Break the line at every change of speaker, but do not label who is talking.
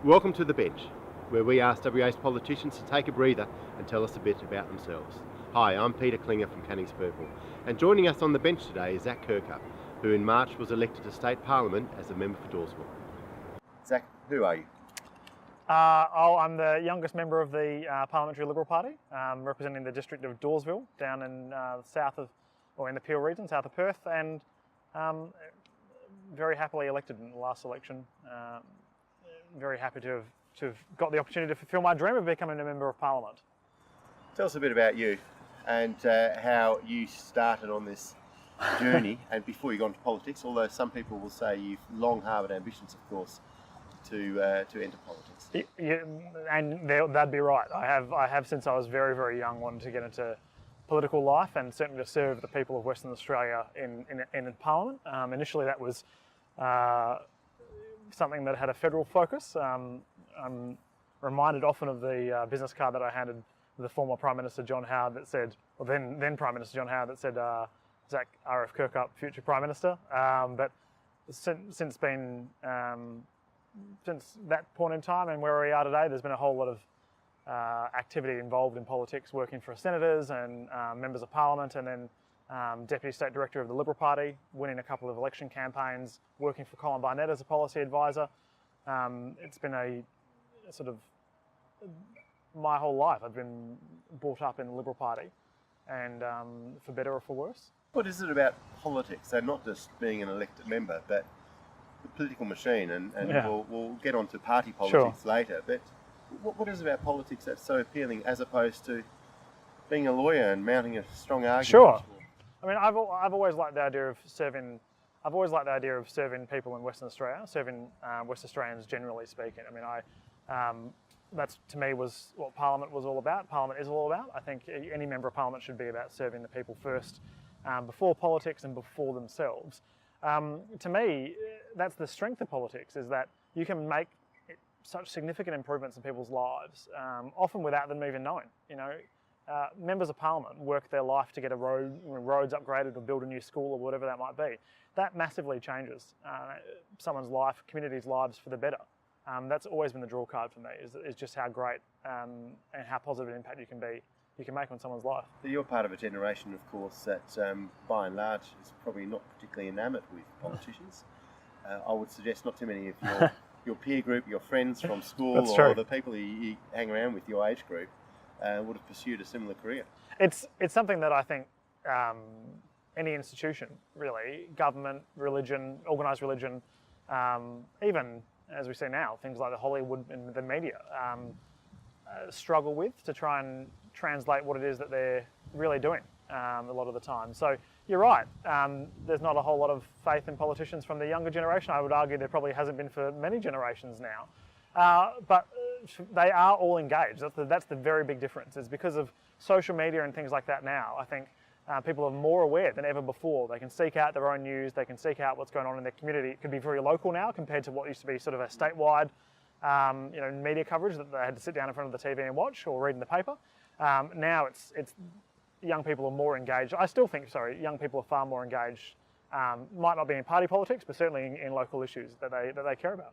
Welcome to The Bench, where we ask WA's politicians to take a breather and tell us a bit about themselves. Hi, I'm Peter Klinger from Canning's Purple, and joining us on the bench today is Zak Kirkup, who in March was elected to State Parliament as a member for Dawesville. Zak, who are you?
I'm the youngest member of the Parliamentary Liberal Party, representing the district of Dawesville down in in the Peel region, south of Perth, and very happily elected in the last election. Very happy to have got the opportunity to fulfil my dream of becoming a member of Parliament.
Tell us a bit about you and how you started on this journey and before you got into politics, although some people will say you've long harboured ambitions, of course, to enter politics.
And that'd be right. I have since I was very, very young wanted to get into political life and certainly to serve the people of Western Australia in Parliament. Initially that was something that had a federal focus. I'm reminded often of the business card that I handed the former Prime Minister John Howard that said, or then Prime Minister John Howard that said, Zak R.F. Kirkup, future Prime Minister. But since that point in time and where we are today, there's been a whole lot of activity involved in politics, working for senators and members of Parliament, and then Deputy State Director of the Liberal Party, winning a couple of election campaigns, working for Colin Barnett as a policy advisor. It's been a sort of my whole life. I've been brought up in the Liberal Party, and for better or for worse.
What is it about politics? So not just being an elected member, but the political machine, and yeah. we'll get on to party politics later, but what is it about politics that's so appealing as opposed to being a lawyer and mounting a strong argument?
Sure. I mean, I've always liked the idea of serving. I've always liked the idea of serving people in Western Australia, serving West Australians generally speaking. I mean, that's to me was what Parliament was all about. Parliament is all about. I think any member of Parliament should be about serving the people first, before politics and before themselves. To me, that's the strength of politics, is that you can make such significant improvements in people's lives, often without them even knowing. You know, members of Parliament work their life to get roads upgraded or build a new school or whatever that might be. That massively changes someone's life, community's lives for the better. That's always been the draw card for me, is just how great and how positive an impact you can make on someone's life.
You're part of a generation, of course, that by and large is probably not particularly enamoured with politicians. I would suggest not too many of your peer group, your friends from school, or the people you hang around with, your age group, would have pursued a similar career.
It's something that I think any institution, really, government, religion, organised religion, even as we see now, things like the Hollywood and the media, struggle with to try and translate what it is that they're really doing a lot of the time. So you're right, there's not a whole lot of faith in politicians from the younger generation. I would argue there probably hasn't been for many generations now. But they are all engaged. That's the very big difference. It's because of social media and things like that now. I think people are more aware than ever before. They can seek out their own news. They can seek out what's going on in their community. It can be very local now compared to what used to be sort of a statewide media coverage that they had to sit down in front of the TV and watch or read in the paper. Now it's young people are more engaged. I still think, young people are far more engaged. Might not be in party politics, but certainly in local issues that they care about.